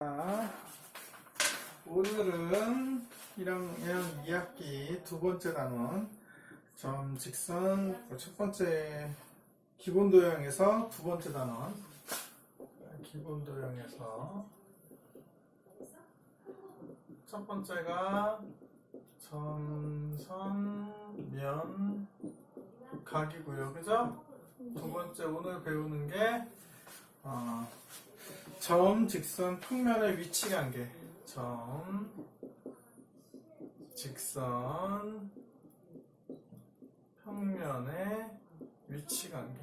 자, 오늘은 1학년 2학기 두 번째 단원 점, 직선 첫 번째 기본도형에서 두 번째 단원 기본도형에서 첫 번째가 점, 선, 면, 각이고요. 그죠? 두 번째 오늘 배우는 게 점, 직선, 평면의 위치 관계. 점, 직선, 평면의 위치 관계.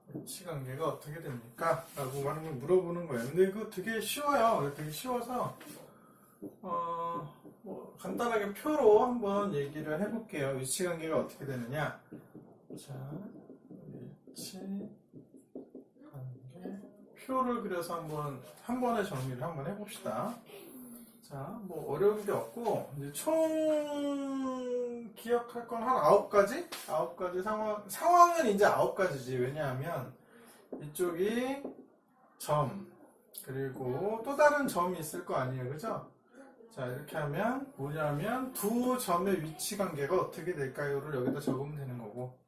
위치 관계가 어떻게 됩니까? 라고 하는 걸 물어보는 거예요. 근데 이거 되게 쉬워요. 되게 쉬워서, 간단하게 표로 한번 얘기를 해볼게요. 위치 관계가 어떻게 되느냐. 자, 위치 관계. 표를 그려서 한 번에 정리를 한번 해봅시다. 자, 뭐 어려운 게 없고, 이제 총 기억할 건 한 9가지? 9가지 상황은 이제 9가지지. 왜냐하면 이쪽이 점, 그리고 또 다른 점이 있을 거 아니에요. 그죠? 자, 이렇게 하면 뭐냐면 두 점의 위치 관계가 어떻게 될까요를 여기다 적으면 되는 거고.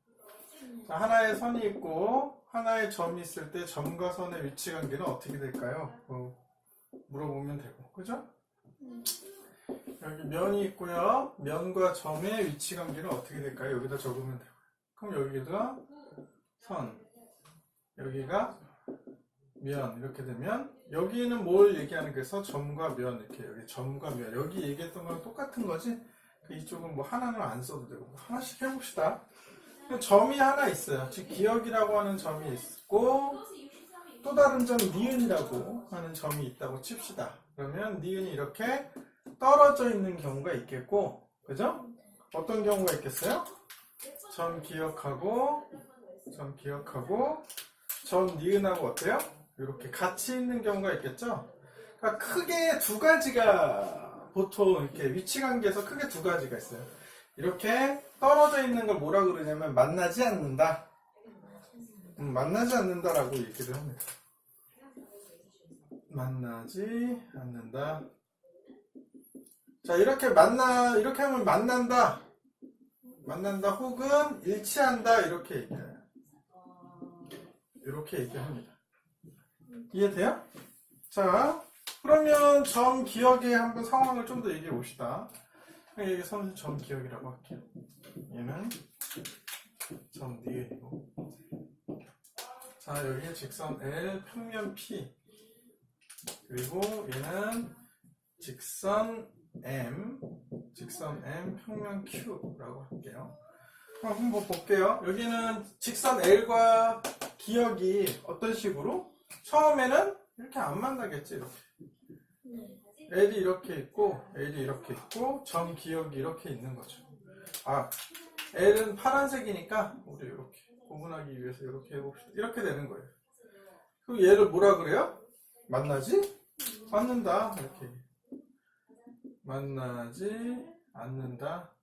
자, 하나의 선이 있고 하나의 점이 있을 때 점과 선의 위치 관계는 어떻게 될까요? 물어보면 되고, 그죠? 여기 면이 있고요. 면과 점의 위치 관계는 어떻게 될까요? 여기다 적으면 되고. 그럼 여기가 선, 여기가 면, 이렇게 되면 여기는 뭘 얘기하는 거에서 점과 면, 이렇게 여기 점과 면, 여기 얘기했던 거랑 똑같은 거지. 이쪽은 뭐 하나는 안 써도 되고. 하나씩 해봅시다. 점이 하나 있어요. 즉 기억이라고 하는 점이 있고 또 다른 점 니은이라고 하는 점이 있다고 칩시다. 그러면 니은이 이렇게 떨어져 있는 경우가 있겠고, 그죠? 어떤 경우가 있겠어요? 점 기억하고 점 니은하고 어때요? 이렇게 같이 있는 경우가 있겠죠? 그러니까 크게 두 가지가 보통 이렇게 위치 관계에서 크게 두 가지가 있어요. 이렇게 떨어져 있는 걸 뭐라 그러냐면 만나지 않는다. 만나지 않는다라고 얘기를 합니다. 만나지 않는다. 자, 이렇게 하면 만난다 혹은 일치한다 이렇게 얘기해요. 이렇게 얘기합니다. 이해돼요? 자, 그러면 점 기억의 한번 상황을 좀 더 얘기해 봅시다. 여기 선은 점 기억이라고 할게요. 얘는 점 니은이고. 자, 여기 직선 L, 평면 P. 그리고 얘는 직선 M, 평면 Q라고 할게요. 한번 볼게요. 여기는 직선 L과 기억이 어떤 식으로? 처음에는 이렇게 안 만나겠지, 이렇게. L이 이렇게 있고, 점 기억이 이렇게 있는 거죠. L은 파란색이니까, 우리 이렇게 구분하기 위해서 이렇게 해봅시다. 이렇게 되는 거예요. 그럼 얘를 뭐라 그래요? 만나지? 않는다. 이렇게. 만나지 않는다.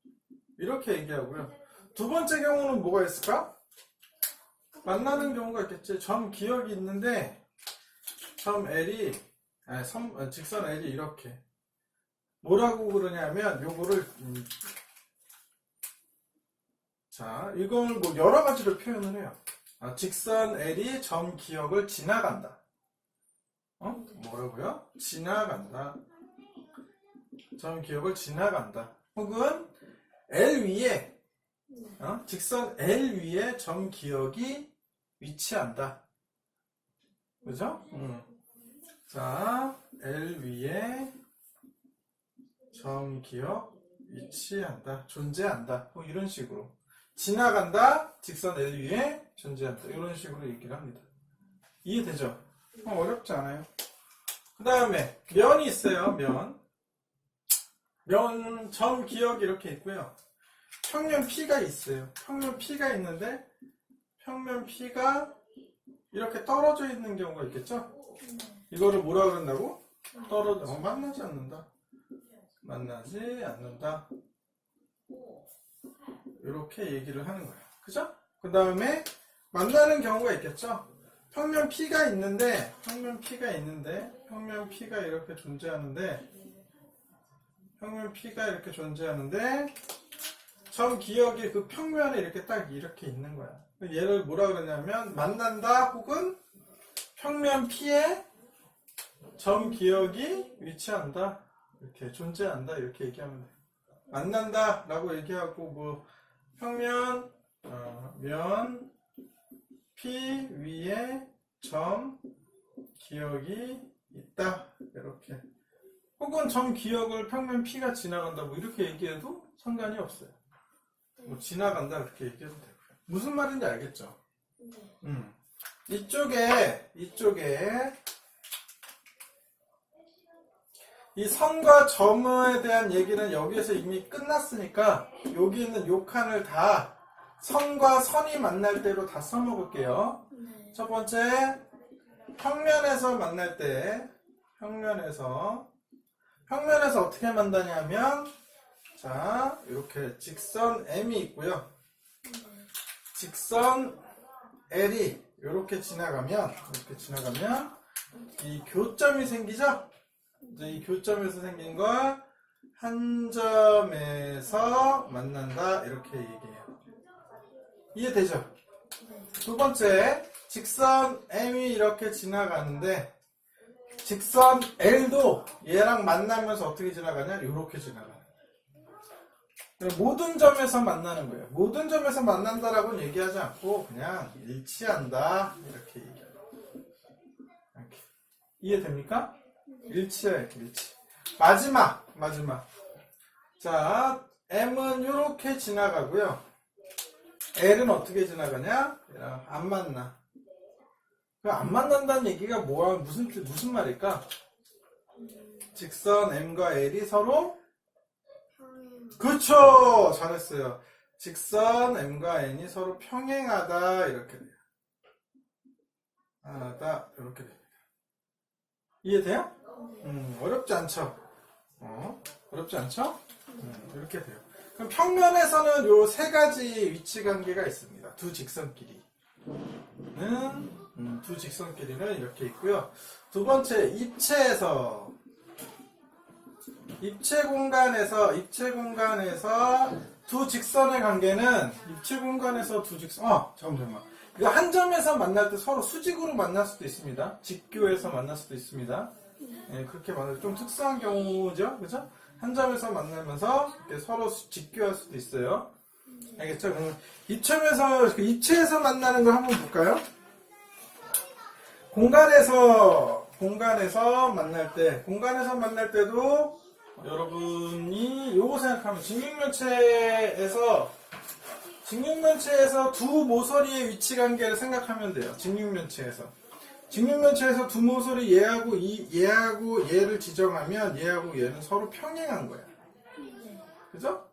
이렇게 얘기하고요. 두 번째 경우는 뭐가 있을까? 만나는 경우가 있겠지. 점 기억이 있는데, 직선 L이 이렇게. 뭐라고 그러냐면, 요거를, 자, 이걸 뭐 여러 가지로 표현을 해요. 직선 L이 점 기억을 지나간다. 뭐라고요? 지나간다. 점 기억을 지나간다. 혹은 L 위에, 직선 L 위에 점 기억이 위치한다. 그죠? 자, L 위에 점 기억 위치한다. 존재한다. 뭐 이런 식으로. 지나간다. 직선 L 위에 존재한다. 이런 식으로 얘기를 합니다. 이해되죠? 어렵지 않아요. 그 다음에 면이 있어요. 면, 점 기억이 이렇게 있고요. 평면 P가 있어요. 평면 P가 있는데 평면 P가 이렇게 떨어져 있는 경우가 있겠죠? 이거를 뭐라 그런다고? 만나지 않는다. 만나지 않는다. 이렇게 얘기를 하는 거예요. 그죠? 그 다음에 만나는 경우가 있겠죠? 평면 P가 있는데 평면 P가 이렇게 존재하는데 점 기역이 그 평면에 이렇게 딱 이렇게 있는 거야. 얘를 뭐라 그러냐면 만난다 혹은 평면 P에 점 기역이 위치한다, 이렇게 존재한다, 이렇게 얘기하면 돼. 만난다 라고 얘기하고 뭐 평면 면 P 위에 점 기역이 있다, 이렇게. 혹은 점 기역을 평면 P가 지나간다, 뭐 이렇게 얘기해도 상관이 없어요. 뭐 지나간다 그렇게 얘기해도 되고요. 무슨 말인지 알겠죠? 이쪽에 이 선과 점에 대한 얘기는 여기에서 이미 끝났으니까 여기 있는 요 칸을 다 선과 선이 만날 때로 다 써먹을게요. 첫 번째, 평면에서 만날 때 평면에서 어떻게 만나냐면, 자, 이렇게 직선 M이 있고요. 직선 L이 이렇게 지나가면 이 교점이 생기죠? 이제 이 교점에서 생긴 걸 한 점에서 만난다, 이렇게 얘기해요. 이해되죠? 두 번째, 직선 M이 이렇게 지나가는데 직선 L도 얘랑 만나면서 어떻게 지나가냐? 이렇게 지나가는 거예요. 모든 점에서 만나는 거예요. 모든 점에서 만난다라고는 얘기하지 않고 그냥 일치한다, 이렇게 얘기해요. 이렇게. 이해됩니까? 일치야, 일치. 마지막. 자, M은 이렇게 지나가고요. L은 어떻게 지나가냐? 얘랑 안 만나. 안 만난다는 얘기가 무슨 말일까? 직선 M과 L이 서로, 그쵸! 잘했어요. 직선 M과 N이 서로 평행하다, 이렇게 돼요. 하다, 이렇게 됩니다. 이해돼요? 어렵지 않죠? 어렵지 않죠? 이렇게 돼요. 그럼 평면에서는 요 세 가지 위치 관계가 있습니다. 두 직선끼리는 이렇게 있고요. 두 번째, 입체 공간에서 두 직선의 관계는 잠깐만. 이거 한 점에서 만날 때 서로 수직으로 만날 수도 있습니다. 직교에서 만날 수도 있습니다. 예, 그렇게 만날 때 좀 특수한 경우죠, 그죠? 한 점에서 만나면서 이렇게 서로 직교할 수도 있어요. 알겠죠? 그럼 입체에서 만나는 걸 한번 볼까요? 공간에서 만날 때도 여러분이 요거 생각하면 직육면체에서 두 모서리의 위치 관계를 생각하면 돼요. 직육면체에서 두 모서리 얘하고 얘를 지정하면 얘하고 얘는 서로 평행한 거야. 그죠?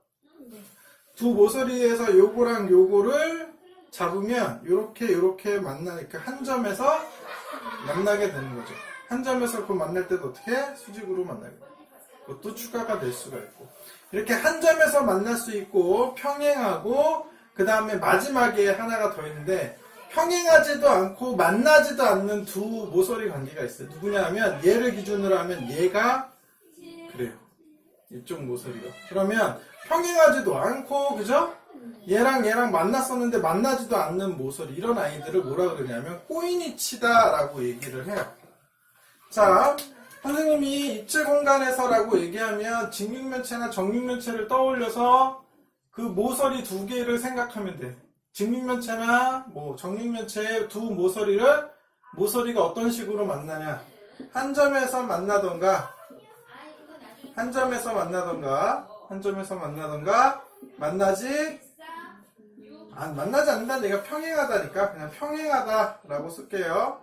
두 모서리에서 요거랑 요거를 잡으면 요렇게 만나니까 한 점에서 만나게 되는 거죠. 한 점에서 그 만날 때도 어떻게? 수직으로 만나게 돼요. 그것도 추가가 될 수가 있고, 이렇게 한 점에서 만날 수 있고 평행하고, 그 다음에 마지막에 하나가 더 있는데 평행하지도 않고 만나지도 않는 두 모서리 관계가 있어요. 누구냐 하면 얘를 기준으로 하면 얘가 그래요. 이쪽 모서리가. 그러면 평행하지도 않고, 그죠? 얘랑 만났었는데 만나지도 않는 모서리, 이런 아이들을 뭐라 그러냐면 꼬이니치다라고 얘기를 해요. 자, 선생님이 입체 공간에서라고 얘기하면 직육면체나 정육면체를 떠올려서 그 모서리 두 개를 생각하면 돼. 직육면체나 정육면체의 두 모서리가 어떤 식으로 만나냐? 한 점에서 만나던가 만나지 않는다. 내가 평행하다니까 그냥 평행하다라고 쓸게요.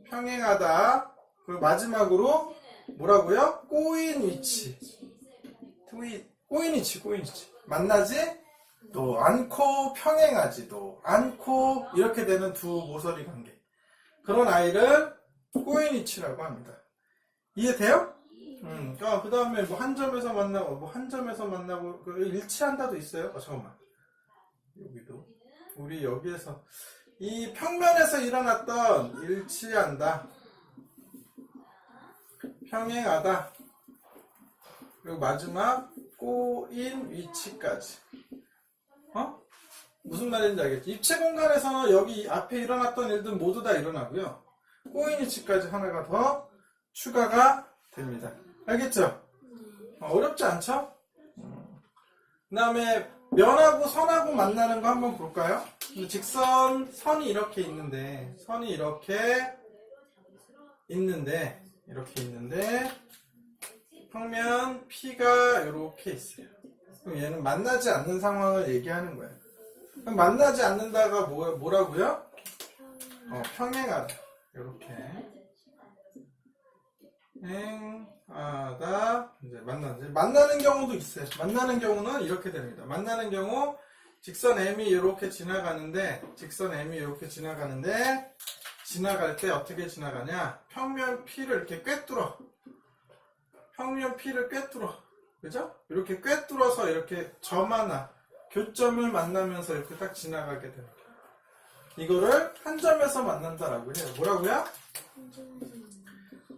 평행하다. 그리고 마지막으로 뭐라고요? 꼬인 위치. 만나지도 않고 평행하지도 않고 이렇게 되는 두 모서리 관계. 그런 아이를 꼬인 위치라고 합니다. 이해돼요? 그 다음에 한 점에서 만나고 일치한다도 있어요. 잠깐만. 여기도 우리 여기에서 이 평면에서 일어났던 일치한다, 평행하다, 그리고 마지막 꼬인 위치까지. 무슨 말인지 알겠지? 입체 공간에서는 여기 앞에 일어났던 일들 모두 다 일어나고요. 꼬인 위치까지 하나가 더 추가가 됩니다. 알겠죠? 어렵지 않죠? 그 다음에 면하고 선하고 만나는 거 한번 볼까요? 직선, 선이 이렇게 있는데, 이렇게 있는데, 평면 P가 이렇게 있어요. 그럼 얘는 만나지 않는 상황을 얘기하는 거예요. 그럼 만나지 않는다가 뭐라고요? 평행하다. 이렇게. 행하다. 이제 만나는 경우도 있어요. 만나는 경우는 이렇게 됩니다. 만나는 경우, 직선 M이 이렇게 지나가는데, 지나갈 때 어떻게 지나가냐? 평면 P를 이렇게 꿰뚫어. 그죠? 이렇게 꿰뚫어서 이렇게 점 하나, 교점을 만나면서 이렇게 딱 지나가게 됩니다. 이거를 한 점에서 만난다라고 해요. 뭐라고요?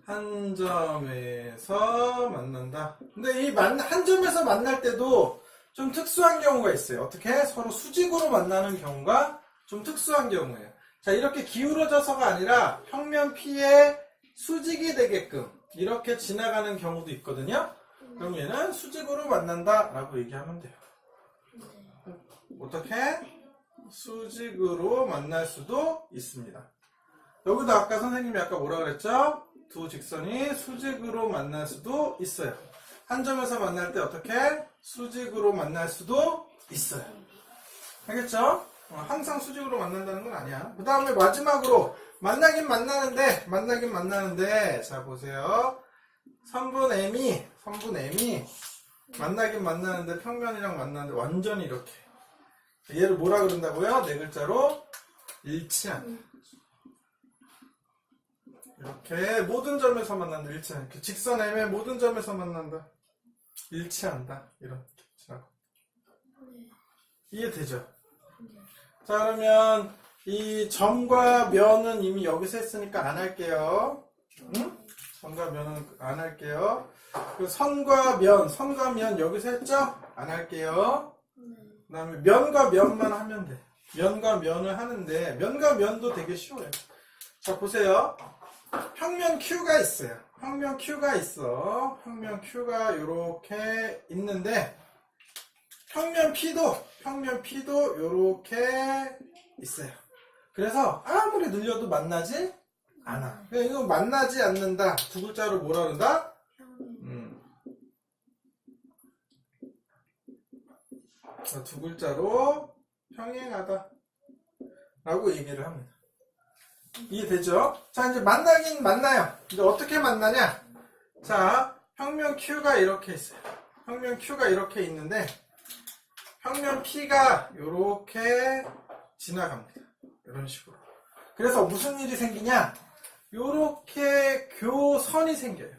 한 점에서 만난다. 근데 이 한 점에서 만날 때도 좀 특수한 경우가 있어요. 어떻게? 서로 수직으로 만나는 경우가 좀 특수한 경우예요. 자, 이렇게 기울어져서가 아니라 평면 P에 수직이 되게끔 이렇게 지나가는 경우도 있거든요. 그럼 얘는 수직으로 만난다라고 얘기하면 돼요. 어떻게? 수직으로 만날 수도 있습니다. 여기도 아까 선생님이 아까 뭐라 그랬죠? 두 직선이 수직으로 만날 수도 있어요. 한 점에서 만날 때 어떻게? 수직으로 만날 수도 있어요. 알겠죠? 항상 수직으로 만난다는 건 아니야. 그 다음에 마지막으로 만나긴 만나는데 자 보세요. 선분 M이 만나긴 만나는데 평면이랑 만나는데 완전히 이렇게. 얘를 뭐라 그런다고요? 네 글자로 일치한. 이렇게 모든 점에서 만난다. 일치한. 직선 M의 모든 점에서 만난다. 일치한다. 이렇게 지나고. 이해되죠? 자, 그러면 이 점과 면은 이미 여기서 했으니까 안 할게요. 응? 점과 면은 안 할게요. 그 선과 면 여기서 했죠? 안 할게요. 그 다음에 면과 면만 하면 돼. 면과 면을 하는데 면과 면도 되게 쉬워요. 자, 보세요. 평면 Q가 있어요. 평면 Q가 이렇게 있는데 평면 P도 이렇게 있어요. 그래서 아무리 늘려도 만나지 않아. 이거 만나지 않는다. 두 글자로 뭐라 그런다? 두 글자로 평행하다 라고 얘기를 합니다. 이해되죠? 자, 이제 만나긴 만나요. 이제 어떻게 만나냐? 자, 평면 Q가 이렇게 있어요. 평면 Q가 이렇게 있는데 평면 P가 이렇게 지나갑니다. 이런 식으로. 그래서 무슨 일이 생기냐? 이렇게 교선이 생겨요.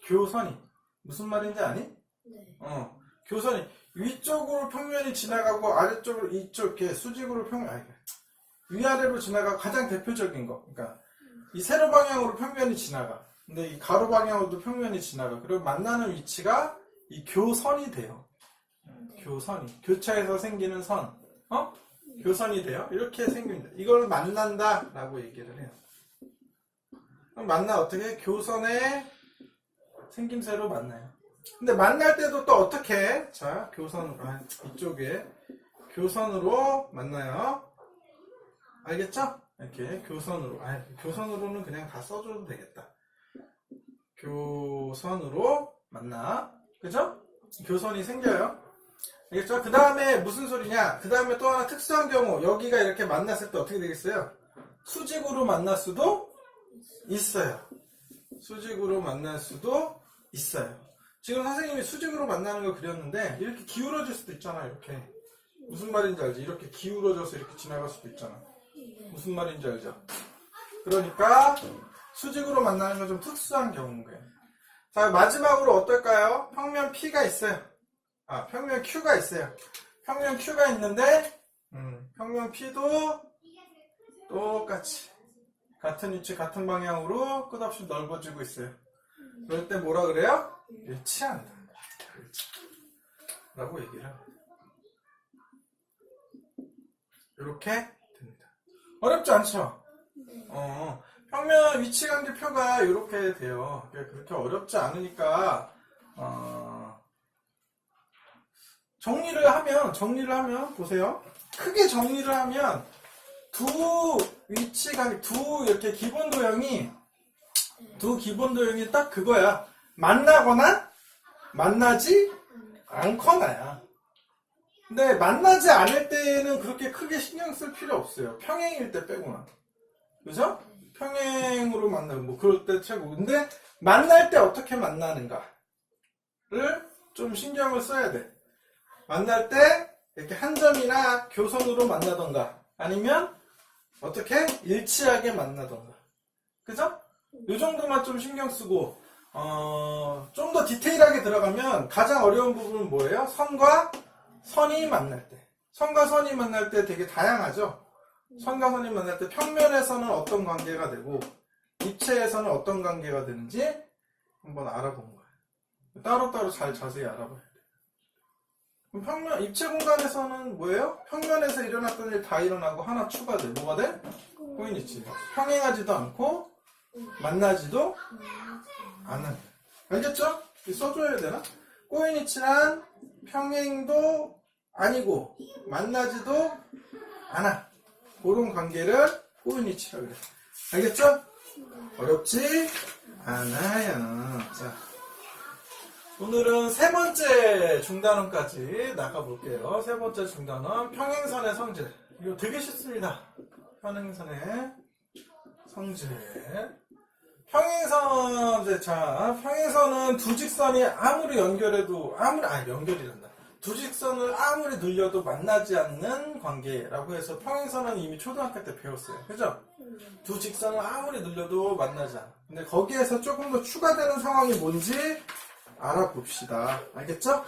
교선이. 무슨 말인지 아니? 네. 교선이. 위쪽으로 평면이 지나가고 아래쪽으로 이렇게 수직으로 위아래로 지나가고 가장 대표적인 거. 그러니까 이 세로 방향으로 평면이 지나가. 근데 이 가로 방향으로도 평면이 지나가. 그리고 만나는 위치가 이 교선이 돼요. 교선이. 교차에서 생기는 선. 교선이 돼요. 이렇게 생깁니다. 이걸 만난다 라고 얘기를 해요. 그럼 어떻게? 교선의 생김새로 만나요. 근데 만날 때도 또 어떻게? 자, 이쪽에 교선으로 만나요. 알겠죠? 이렇게 교선으로. 교선으로는 그냥 다 써줘도 되겠다. 교선으로 만나. 그죠? 교선이 생겨요. 알겠죠? 그 다음에 무슨 소리냐? 그 다음에 또 하나 특수한 경우, 여기가 이렇게 만났을 때 어떻게 되겠어요? 수직으로 만날 수도 있어요. 수직으로 만날 수도 있어요. 지금 선생님이 수직으로 만나는 걸 그렸는데, 이렇게 기울어질 수도 있잖아, 이렇게. 무슨 말인지 알지? 이렇게 기울어져서 이렇게 지나갈 수도 있잖아. 무슨 말인지 알죠? 그러니까, 수직으로 만나는 건 좀 특수한 경우인 거예요. 자, 마지막으로 어떨까요? 평면 P가 있어요. 평면 Q가 있어요. 평면 Q가 있는데, 평면 P도 똑같이 같은 위치 같은 방향으로 끝없이 넓어지고 있어요. 그럴 때 뭐라 그래요? 일치한다. 라고 얘기를 합니다. 이렇게 됩니다. 어렵지 않죠? 평면 위치관계표가 이렇게 돼요. 그렇게 어렵지 않으니까 정리를 하면 보세요. 크게 정리를 하면 두 위치관계, 이렇게 기본 도형이 딱 그거야. 만나거나 만나지 않거나야. 근데 만나지 않을 때는 그렇게 크게 신경 쓸 필요 없어요. 평행일 때 빼고는. 그죠? 평행으로 만나면 뭐 그럴 때 최고. 근데 만날 때 어떻게 만나는가를 좀 신경을 써야 돼. 만날 때 이렇게 한 점이나 교선으로 만나던가 아니면 어떻게 일치하게 만나던가. 그죠? 이 정도만 좀 신경 쓰고 좀 더 디테일하게 들어가면 가장 어려운 부분은 뭐예요? 선과 선이 만날 때. 선과 선이 만날 때 되게 다양하죠? 선과 선이 만날 때 평면에서는 어떤 관계가 되고 입체에서는 어떤 관계가 되는지 한번 알아보는 거예요. 따로따로 자세히 알아봐야 돼요. 입체 공간에서는 뭐예요? 평면에서 일어났던 일 다 일어나고 하나 추가돼. 뭐가 돼? 코인위치. 평행하지도 않고 만나지도 않은. 알겠죠? 써줘야 되나? 코인위치란 평행도 아니고 만나지도 않아. 그런 관계를 코인위치라고 그래. 알겠죠? 어렵지 않아요. 자, 오늘은 세 번째 중단원까지 나가볼게요. 세 번째 중단원, 평행선의 성질. 이거 되게 쉽습니다. 평행선의 성질. 평행선은 두 직선이 아무리 연결해도, 연결이란다. 두 직선을 아무리 늘려도 만나지 않는 관계라고 해서 평행선은 이미 초등학교 때 배웠어요. 그죠? 두 직선을 아무리 늘려도 만나지 않아. 근데 거기에서 조금 더 추가되는 상황이 뭔지 알아봅시다. 알겠죠?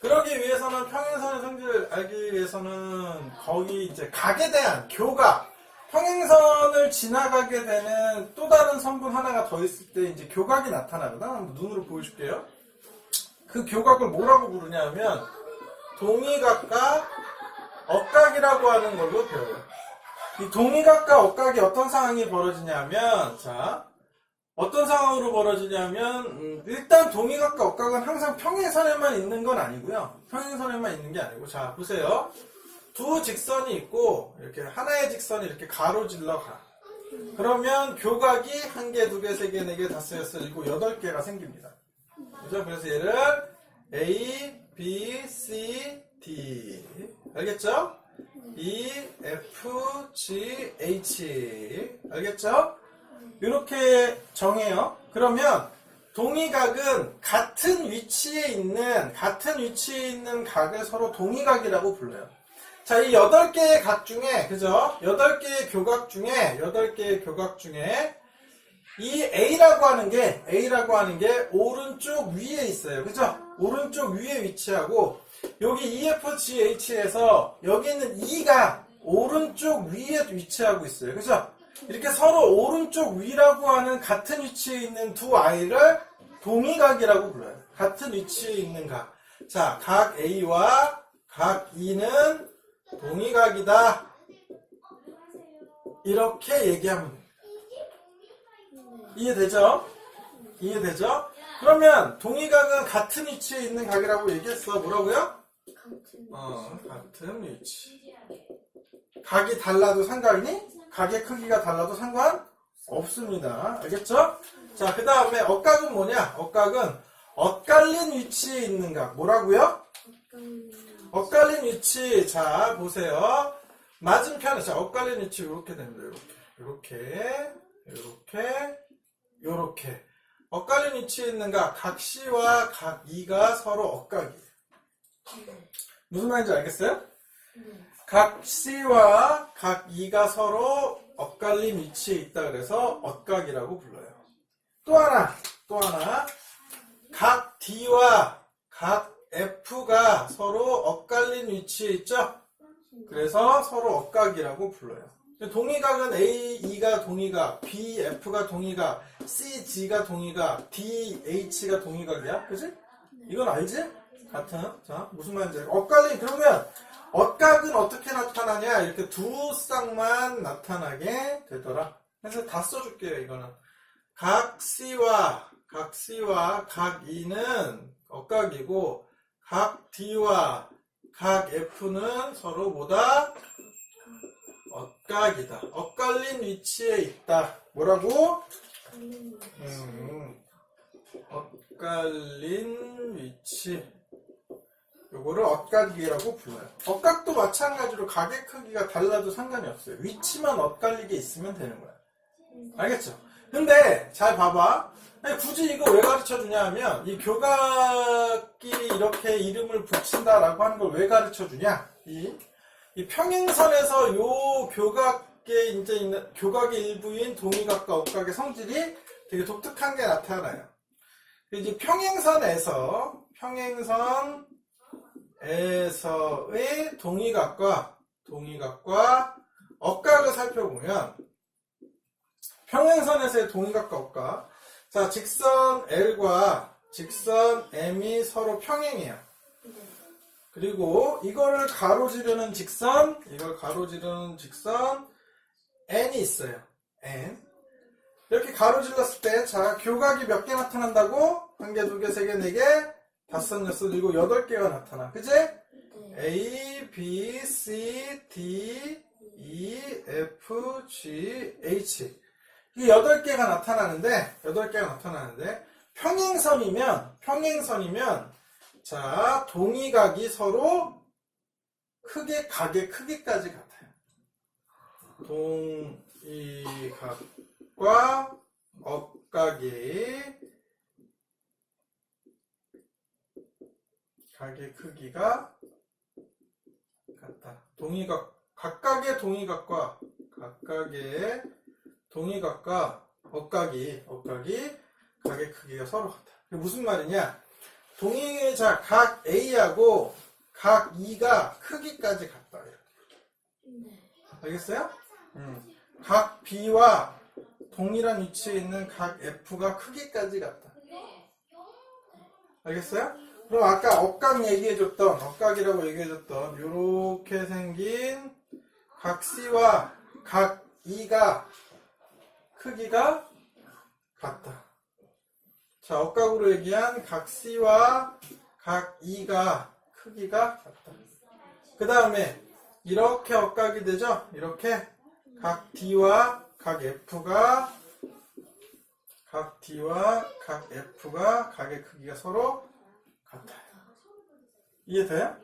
그러기 위해서는 평행선의 성질을 알기 위해서는 거기 이제 각에 대한 교각, 평행선을 지나가게 되는 또 다른 선분 하나가 더 있을 때 이제 교각이 나타나거든. 한번 눈으로 보여줄게요. 그 교각을 뭐라고 부르냐면 동의각과 억각이라고 하는 걸로 배워요. 이 동의각과 억각이 어떤 상황이 벌어지냐면, 자, 어떤 상황으로 벌어지냐면 일단 동의각과 억각은 항상 평행선에만 있는 건 아니고요. 평행선에만 있는 게 아니고, 자 보세요. 두 직선이 있고 이렇게 하나의 직선이 이렇게 가로질러 가. 그러면 교각이 1개, 2개, 3개, 4개, 5개, 6개, 8개가 생깁니다. 그죠? 그래서 얘를 A, B, C, D. 알겠죠? E, F, G, H. 알겠죠? 이렇게 정해요. 그러면 동의각은 같은 위치에 있는 각을 서로 동의각이라고 불러요. 자, 이 8개의 각 중에, 그죠? 8개의 교각 중에 이 A라고 하는 게 오른쪽 위에 있어요. 그죠? 오른쪽 위에 위치하고, 여기 EFGH에서 여기 있는 E가 오른쪽 위에 위치하고 있어요. 그죠? 이렇게 서로 오른쪽 위라고 하는 같은 위치에 있는 두 아이를 동의각이라고 불러요. 같은 위치에 있는 각. 자, 각 A와 각 E는 동의각이다. 이렇게 얘기하면 됩니다. 이해되죠? 그러면 동의각은 같은 위치에 있는 각이라고 얘기했어. 뭐라고요? 같은 위치. 각이 달라도 상관이니? 각의 크기가 달라도 상관없습니다. 알겠죠? 자, 그 다음에 억각은 뭐냐? 억각은 엇갈린 위치에 있는 각. 뭐라고요? 엇갈린 위치. 자, 보세요. 맞은편에, 자, 엇갈린 위치 이렇게 됩니다. 이렇게. 엇갈린 위치에 있는 각 C와 각 E가 서로 억각이에요. 무슨 말인지 알겠어요? 각 C와 각 E가 서로 엇갈린 위치에 있다 그래서 엇각이라고 불러요. 또 하나. 각 D와 각 F가 서로 엇갈린 위치에 있죠? 그래서 서로 억각이라고 불러요. 동의각은 AE가 동의각, BF가 동의각, CG가 동의각, DH가 동의각이야. 그치? 이건 알지? 같은. 자, 무슨 말인지. 엇갈림. 그러면 엇각은 어떻게 나타나냐? 이렇게 두 쌍만 나타나게 되더라. 그래서 다 써줄게요, 이거는. 각 C와 각 E는 엇각이고, 각 D와 각 F는 서로 뭐다? 엇각이다. 엇갈린 위치에 있다. 뭐라고? 엇갈린 위치. 요거를 엇갈리기라고 불러요. 엇각도 마찬가지로 각의 크기가 달라도 상관이 없어요. 위치만 엇갈리게 있으면 되는 거야. 알겠죠? 근데 잘 봐봐. 아니, 굳이 이거 왜 가르쳐 주냐 하면 이 교각끼리 이렇게 이름을 붙인다라고 하는 걸 왜 가르쳐 주냐? 이 평행선에서 요 교각에 이제 있는 교각의 일부인 동의각과 엇각의 성질이 되게 독특한 게 나타나요. 이제 평행선에서의 동의각과 엇각을 살펴보면 평행선에서의 동의각과 엇각. 자, 직선 L과 직선 M이 서로 평행이에요. 그리고 이걸 가로지르는 직선 N이 있어요. N. 이렇게 가로질렀을 때, 자, 교각이 몇 개 나타난다고? 1개, 2개, 3개, 4개, 5, 6, 7, 8개가 나타나. 그치? A, B, C, D, E, F, G, H. 이 8개가 나타나는데, 평행선이면, 자, 동의각이 서로 크게 각의 크기까지 같아요. 동의각과 엇각이 각의 크기가 같다. 각각의 동의각과 엇각이 각의 크기가 서로 같다. 무슨 말이냐? 자, 각 A하고 각 E가 크기까지 같다. 알겠어요? 각 B와 동일한 위치에 있는 각 F가 크기까지 같다. 알겠어요? 그럼 아까 엇각이라고 얘기해줬던 요렇게 생긴 각 C와 각 E가 크기가 같다. 자, 엇각으로 얘기한 각 C와 각 E가 크기가 같다. 그 다음에 이렇게 엇각이 되죠? 이렇게 각 D와 각 F가 각의 크기가 서로 같아요. 이해돼요?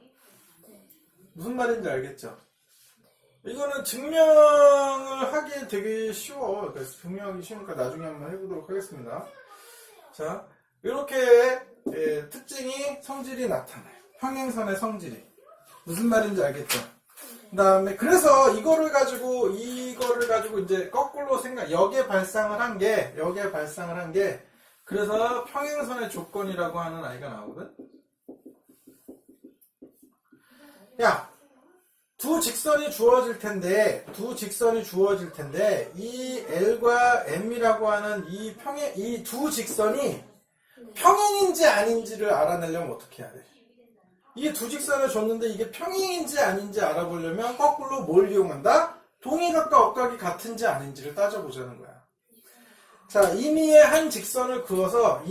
무슨 말인지 알겠죠? 이거는 증명을 하기 되게 쉬워. 그래서 증명하기 쉬우니까 나중에 한번 해보도록 하겠습니다. 자, 이렇게 특징이 성질이 나타나요. 평행선의 성질이. 무슨 말인지 알겠죠? 그 다음에, 그래서 이거를 가지고 이제 거꾸로 역에 발상을 한 게, 그래서 평행선의 조건이라고 하는 아이가 나오거든? 야, 두 직선이 주어질 텐데, 이 L과 M이라고 하는 이 두 직선이 평행인지 아닌지를 알아내려면 어떻게 해야 돼? 이 두 직선을 줬는데 이게 평행인지 아닌지 알아보려면 거꾸로 뭘 이용한다? 동의각과 엇각이 같은지 아닌지를 따져보자는 거야. 자, 임의의 직선을 그어서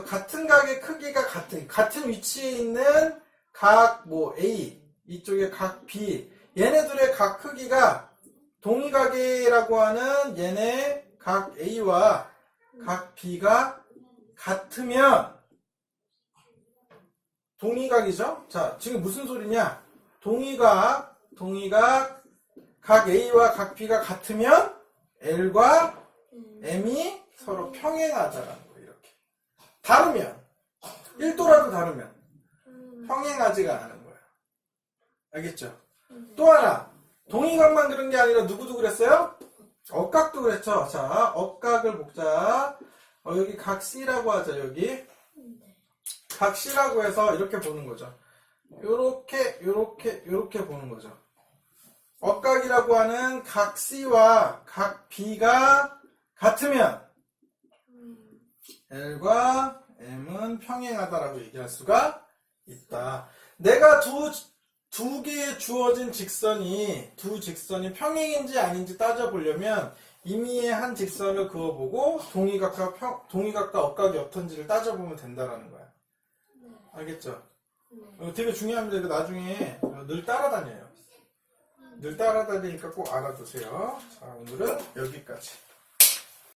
같은 각의 크기가 같은 위치에 있는 각 A, 이쪽에 각 B, 얘네들의 각 크기가 동의각이라고 하는 얘네 각 A와 각 B가 같으면 동의각이죠? 자, 지금 무슨 소리냐? 동의각 각 A와 각 B가 같으면 L과 M이 서로 평행하다라는 거예요. 이렇게 다르면 1도라도 다르면 평행하지가 않은 거예요. 알겠죠? 또 하나, 동의각만 그런 게 아니라 누구도 그랬어요? 엇각도 그랬죠. 자, 엇각을 보자. 여기 각 C라고 하자. 여기 각 C라고 해서 이렇게 보는 거죠. 요렇게 보는 거죠. 억각이라고 하는 각 C와 각 B가 같으면 L과 M은 평행하다라고 얘기할 수가 있다. 내가 두 개의 주어진 두 직선이 평행인지 아닌지 따져보려면 임의의 한 직선을 그어보고 동의각과 억각이 어떤지를 따져보면 된다라는 거야. 알겠죠? 되게 중요합니다. 이거 나중에 늘 따라다녀요. 늘 따라다니니까 꼭 알아두세요. 자, 오늘은 여기까지.